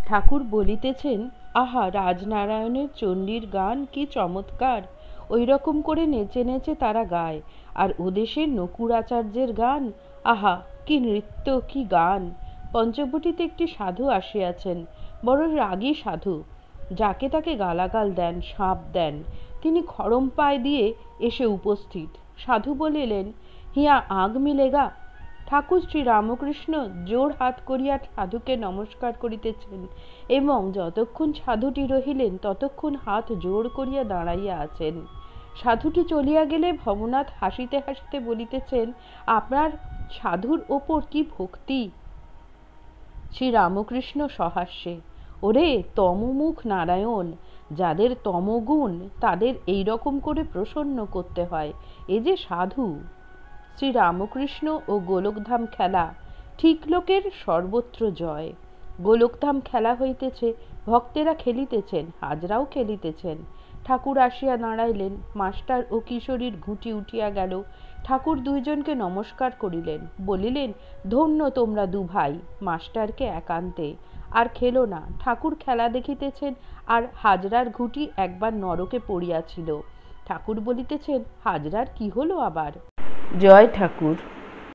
ঠাকুর বলিতেছেন, আহা, রাজনারায়ণের চণ্ডীর গান কি চমৎকার! ওই রকম করে নেচে নেচে তারা গায়। আর ওদেশের নকুড়াচার্যের গান, আহা, কি নৃত্য, কি গান! পঞ্চবটিতে একটি সাধু আসিয়াছেন, বড় রাগী সাধু। যাকে তাকে গালাগাল দেন, শাপ দেন। তিনি খড়ম পায়ে দিয়ে এসে উপস্থিত। সাধু বলিলেন, হিয়া আগ মিলেগা। ঠাকুর শ্রী রামকৃষ্ণ জোর হাত করিয়া সাধুকে নমস্কার করিতেছেন এবং যতক্ষণ সাধুটি রহিলেন ততক্ষণ হাত জোর করিয়া দাঁড়াইয়া আছেন। সাধুটি চলিয়া গেলে ভবনাথ হাসিতে হাসিতে বলিতেছেন, আপনার সাধুর ওপর কি ভক্তি! শ্রী রামকৃষ্ণ সহাস্যে, ওরে তমমুখ নারায়ণ, যাদের তমগুণ তাদের এই রকম করে প্রসন্ন করতে হয়। এ যে সাধু। শ্রী রামকৃষ্ণ ও গোলকধাম খেলা, ঠিক লোকের সর্বত্র জয়। গোলকধাম খেলা হইতেছে, ভক্তেরা খেলিতেছেন, হাজরাও খেলিতেছেন। ঠাকুর আসিয়া দাঁড়াইলেন, মাস্টার ও কিশোরীর ঘুঁটি উঠিয়া গেল। ঠাকুর দুইজনকে নমস্কার করিলেন, বলিলেন, ধন্য তোমরা দু ভাই, মাস্টারকে একান্তে। আর খেলো না। ঠাকুর খেলা দেখিতেছেন, আর হাজরার ঘুঁটি একবার নরকে পড়িয়াছিল। ঠাকুর বলিতেছেন, হাজরার কি হলো আবার? জয় ঠাকুর।